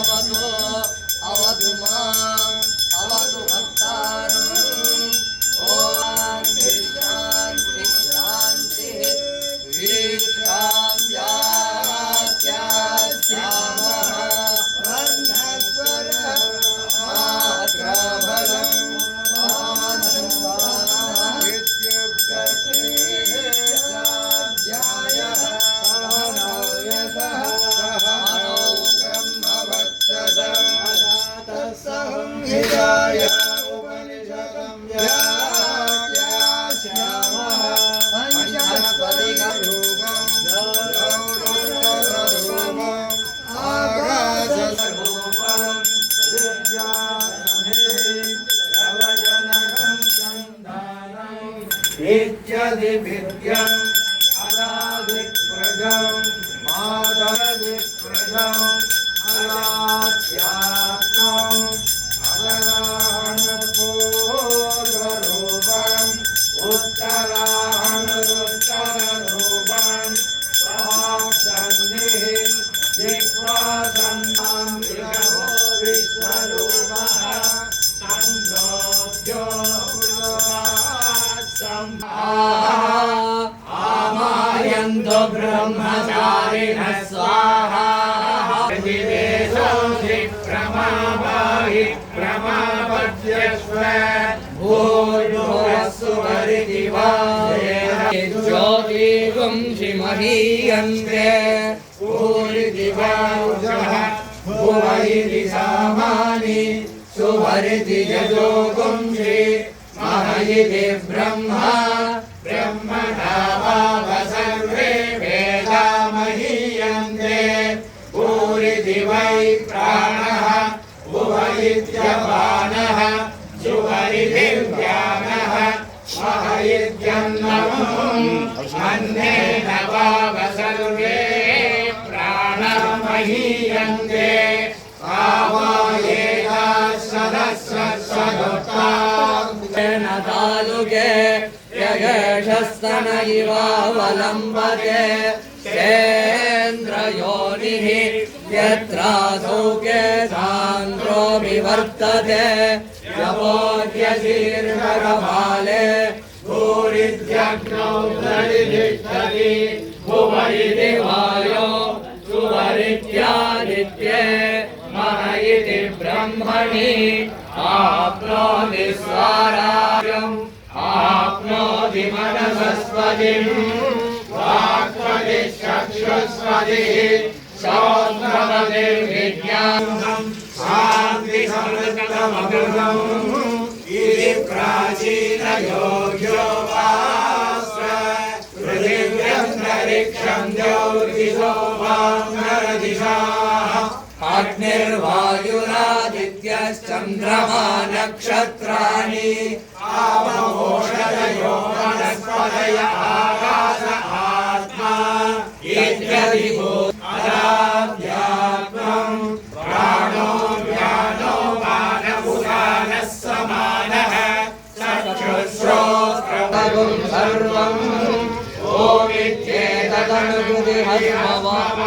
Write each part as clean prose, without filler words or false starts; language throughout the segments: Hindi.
अवतु माम् अवतु भक्तारम्। ॐ शान्ति शान्तिः वीक्षां यात्यास्यामः वर्णस्वरः मात्रफलम् आनन्दः इत्युक्तश्रीध्यायः हिदाय उपनिषदं व्याख्यास्यामः पंचस्पतिकरूपं गौरवरूपम् आकाशस्वरूपं विद्यासंहितं प्रवचनकं सन्धानं इत्यदिविद्यम् अनादिप्रजं मातरदिप्रजम् अनाद्यात्मम् अनराणपूर्वरूपम् उत्तराणुत्तररूपम् स्वासन्निः विश्वासन्नां विभो विश्वरूपः सङ्गोभ्यो आमायन्तु ब्रह्मचारिणः स्वाहा प्रमापद्यस्व ज्योतिगुंसि महीयन्ते भूरिदिवाजः भुवैरि सामानि सुभरिति यजोगुंसि महयिति ब्रह्मा ब्रह्मणावाव सर्वे वेदा महीयन्ते भूरिति वै प्राणः भुवैत्यपानः सुवरिदिव्यानः महयित्यन्नम् अन्नेन वाव सर्वे प्राणः महीयन्ते आवायेता सदस्रस्वदुत्तां तालुके यगेशस्तन इवावलम्बते सेन्द्रयोनिः यत्रासौके सान्द्रो विवर्तते यवोद्यशीर्षकपाले भूरिद्यग्नौ प्रतिष्ठति भुवैति वायो सुवरित्यादित्ये महयिति ब्रह्मणि आप्नोति स्वाराज्यम् आप्नोति मनसस्पतिम् वाक्पतिश्चक्षुष्पतिः श्रोत्रपतिर्विज्ञानम् शान्तिसमृद्धममृतम् इति प्राचीनयोग्यो वास्व पृथिव्यन्तरिक्षं ज्योतिषो वाङ्मरदिशाः अग्निर्वायुरादित्यश्चन्द्रमा नक्षत्राणि आवोषधयो वनस्पतय आकाश आत्मा इत्यदिभूत अनाद्यात्मम् प्राणो व्यानो मानभुतानः समानः चक्षुश्रोत्रं सर्वम् ओमित्येतदनुकृतिहस्मव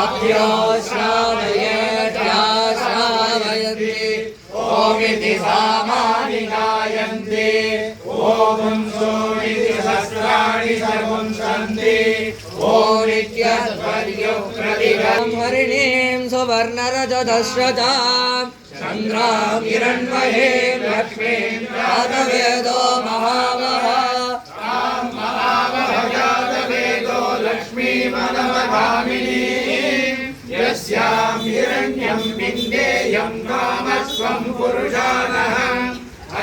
अभ्योश्रावयेत्याश्रावयति ओमिति सामानि गायन्ति ओं सोमिति सहस्राणि समुञ्चन्ति ओमित्यध्वर्युप्रतिगम् हरिणीं सुवर्णरजतश्रजाम् चन्द्रां हिरण्मयीं लक्ष्मीं जातवेदो महावः जातवेदो लक्ष्मीमनवगामिनीं यस्यां हिरण्यं बिन्देयं कामस्वं पुरुषानः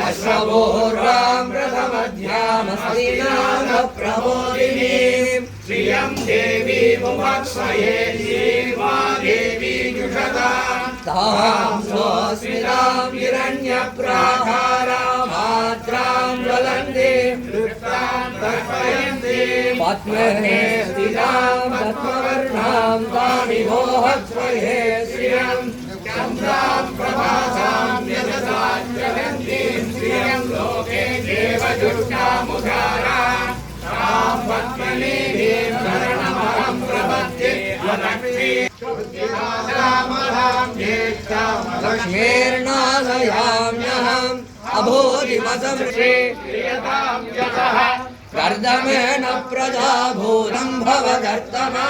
अश्वपूर्वां प्रथमध्यामस्तिनाथप्रबोधिनीं श्रियं देवीमुपक्ष्महे श्रीर्वा देवी जुषतां तां स्वस्मितां हिरण्यप्राकारामात्रां ज्वलन्तीं दृष्टां तर्पयन्तीं पद्मने स्थितां पद्मवर्णां तामिमोहस्महे श्रियं चन्द्रां प्रभासां यशसां ज्वलन्तीं श्रियं लोके देवदुर्गामुदारां तां पद्मनीं शरणमहं प्रपद्ये लक्ष्मी शुद्धिदासामहा लक्ष्मीर्नाशयाम्यहम् अभूतिमसमृषे कर्दमेन प्रजाभूतं भवकर्तमा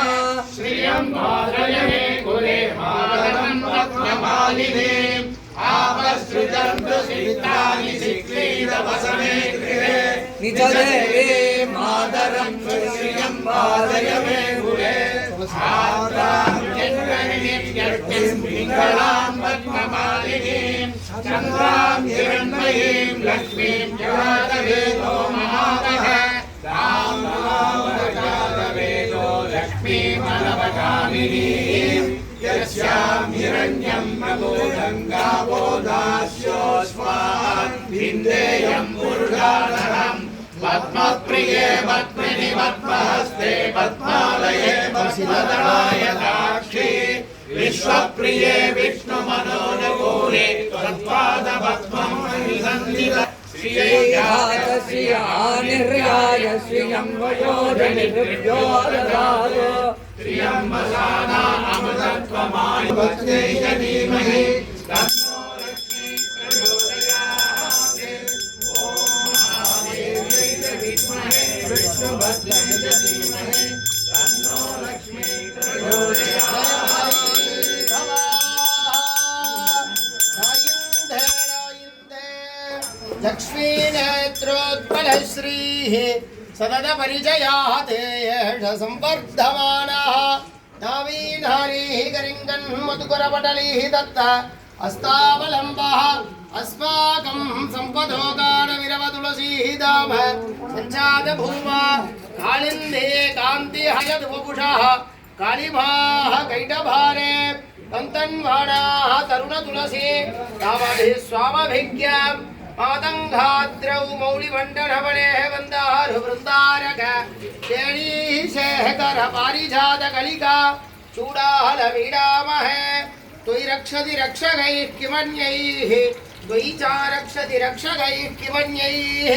श्रियं मादय मे कुले मातरं रत्नमालिनीम् आपसृजन्तु सिद्धानि सिक्रीडवसने गृहे निजदेवे मातरं श्रियं मादय मे कुले छात्रां जन्मनित्यर्थिं पिङ्गलां रत्नमालिनीं चन्द्रां हिरण्मयीं लक्ष्मीं जातवेदो महावः राम जातवेदो लक्ष्मीमनवगामिनीं यस्यां हिरण्यं नमो गङ्गावो दास्योऽस्मान् विन्देयं मुरुगानहम् पद्मप्रिये पद्मिनि पद्महस्ते पद्मालये पद्मदलाय दाक्षी विश्वप्रिये विष्णुमनोनुकूले तत्पादपद्मं निसन्दित श्रियानिर्याय श्रियं वयोजनिभ्यो ददातु श्रियं वसाना अमृतत्वमाय भक्त्यै च धीमहि तन्नो लक्ष्मी प्रचोदयात् ॐ महादेव्यै च विद्महे विष्णुभद्रै च धीमहि तन्नो लक्ष्मी प्रचोदयात् लक्ष्मी नेत्रोत्पल श्रीः सदद परिचयात् एष संवर्धमानः नवीनहरिः गरिङ्गन् मधुकरपटलिः दत्त अस्तावलम्बः अस्माकं सम्पदोगानविरवतुलसीः धाम सञ्जात भूमा कालिन्दे कान्तिहयद्वपुषः कालिभाः कैटभारे तन्तन्वाणाः तरुणतुलसी तावधिः स्वामभिज्ञाम् मातंगाद्रौ मौलिमण्डनवने वन्दारु वृन्दारक शेखर पारिजात कलिका चूडालमीडामहे त्वयि रक्षति रक्षकैः किमन्यैः त्वयि च रक्षति रक्षकैः किमन्यैः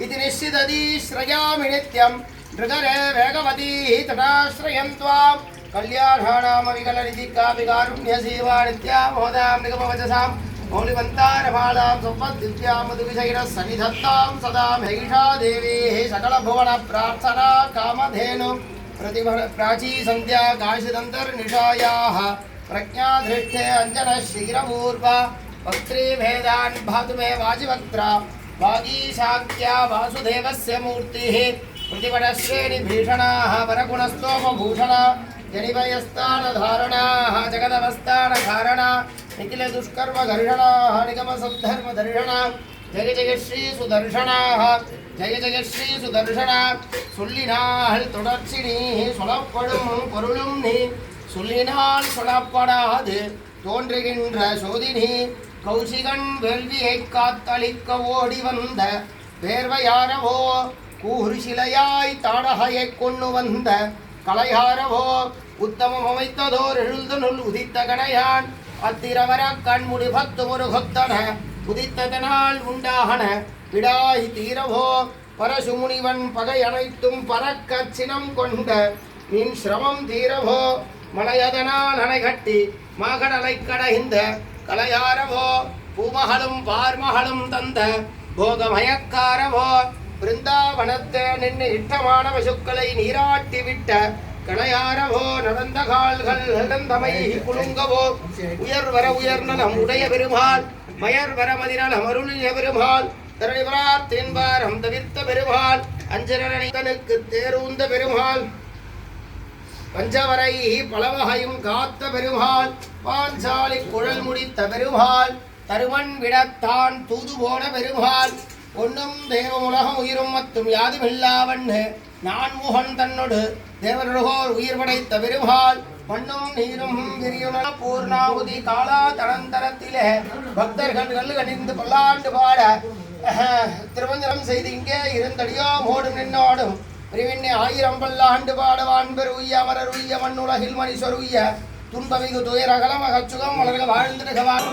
इति निश्चितदी श्रयामि नित्यं नृगरे वेगवतीः तदाश्रयं त्वां कल्याणानामविकलनिधिकाभिकारुण्यसेवा नित्या मोदां निगमवचसां मौलिमन्तारमालां सम्पद्दिव्यां मधुविषयिणः सन्निधत्तां सदा महिषा देवीः सकलभुवनप्रार्थना कामधेनु प्राची सन्ध्या काशिदन्तर्निशायाः प्रज्ञाधृष्टे अञ्जनः क्षीरपूर्व वक्त्रीभेदान् भातु मे वाजिवक्त्रा वागीशाख्या वासुदेवस्य मूर्तिः प्रतिपटश्रेणिभीषणाः वरगुणस्तोमभूषणा जनिभयस्थानधारणाः जगदवस्थानकारणा निखिल दुष्कर्म घर्षणाः निगमसद्धर्म दर्शना जय जय श्री सुदर्शनाः जय जय श्री सुदर्शना சொல்லினால் தொடர்ச்சி நீ சொல்லப்படும் பொருளும் நீ சொல்லினால் சொல்லப்படாது தோன்றுகின்ற சோதினி கௌசிகன் வேள்வியை காத்தளிக்க ஓடி வந்த வேர்வையாரவோ கூறுசிலையாய் தாடகையை கொண்டு வந்த கலையாரவோ உத்தமம் அமைத்ததோர் எழுதுனுள் உதித்த கணையான் அத்திரவர கண்முடி பத்து ஒரு கொத்தன உதித்ததனால் உண்டாகன விடாய் தீரவோ பரசுமுனிவன் பகை அனைத்தும் பறக்க சினம் கொண்ட நின் சிரமம் தீரவோ மலையதனால் அணை கட்டி மகடலை கடைந்த கலையாரவோ பூமகளும் பார்மகளும் தந்த போகமயக்காரவோ பிருந்தாவனத்தே நின்று இட்டமான பசுக்களை நீராட்டி விட்ட கலையாரவோ நடந்த கால்கள் நடந்தமை குலுங்கவோ உயர்வர உயர்ந்த நம் உடைய பெருமாள் மயர்வர மதிநலம் அருளிய பெருமாள் தரணிவரார் தென்பாரம் தவிர்த்த பெருமாள் அஞ்சரனைத்தனுக்கு தேரூந்த பெருமாள் பஞ்சவரை பலவகையும் காத்த பெருமாள் பாஞ்சாலி குழல் முடித்த பெருமாள் தருமன் விடத்தான் தூது போன பெருமாள் ஒன்றும் தேவ உலகம் உயிரும் மத்தும் யாதுமில்லாவண்ணு நான் முகன் தன்னொடு தேவருகோர் உயிர் படைத்த பெருமாள் மண்ணும் நீரும் விரியுண பூர்ணாவுதி காலா தனந்தரத்திலே பக்தர்கள் கல்லு கணிந்து பல்லாண்டு பாட திருமஞ்சனம் செய்து இங்கே இருந்தடியோ மோடும் நின்னோடும் பிரிவினை 1000 பல்லாண்டு பாடவான் பெரு உய்ய அமரர் உய்ய மண்ணுலகில் மணிஸ்வர் உய்ய துன்பமிகு துயரகலம் அகச்சுகம் வளர்க வாழ்ந்திருகவான்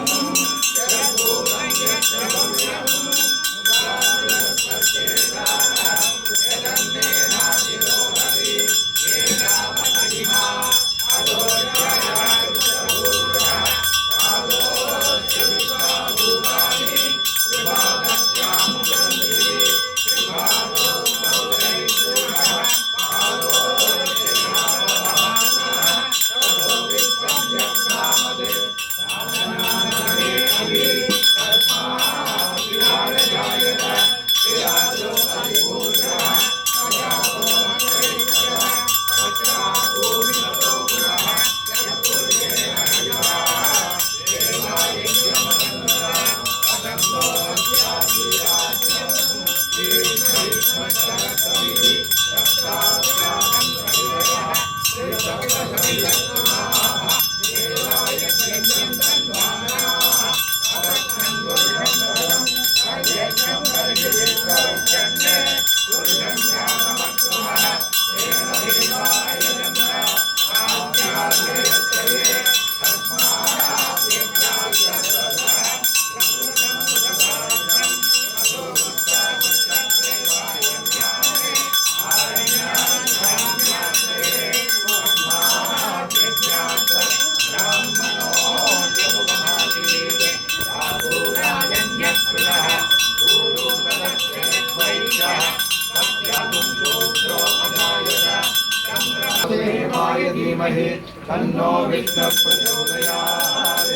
धीमहि तन्नो विष्णुः प्रचोदयात्।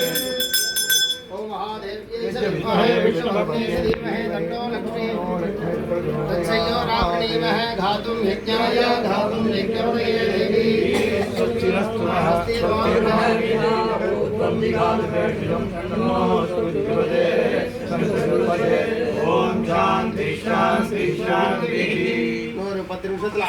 ओम महादेव्यै विद्महे विष्णुपत्न्यै धीमहि तन्नो लक्ष्मीः तत्सयोरावृणीमः घातुं यज्ञाय घातुं यज्ञपतये देवी स्वस्तिरस्तु नः स्वस्तिर्भूत्वं ॐ शान्ति शान्ति शान्ति।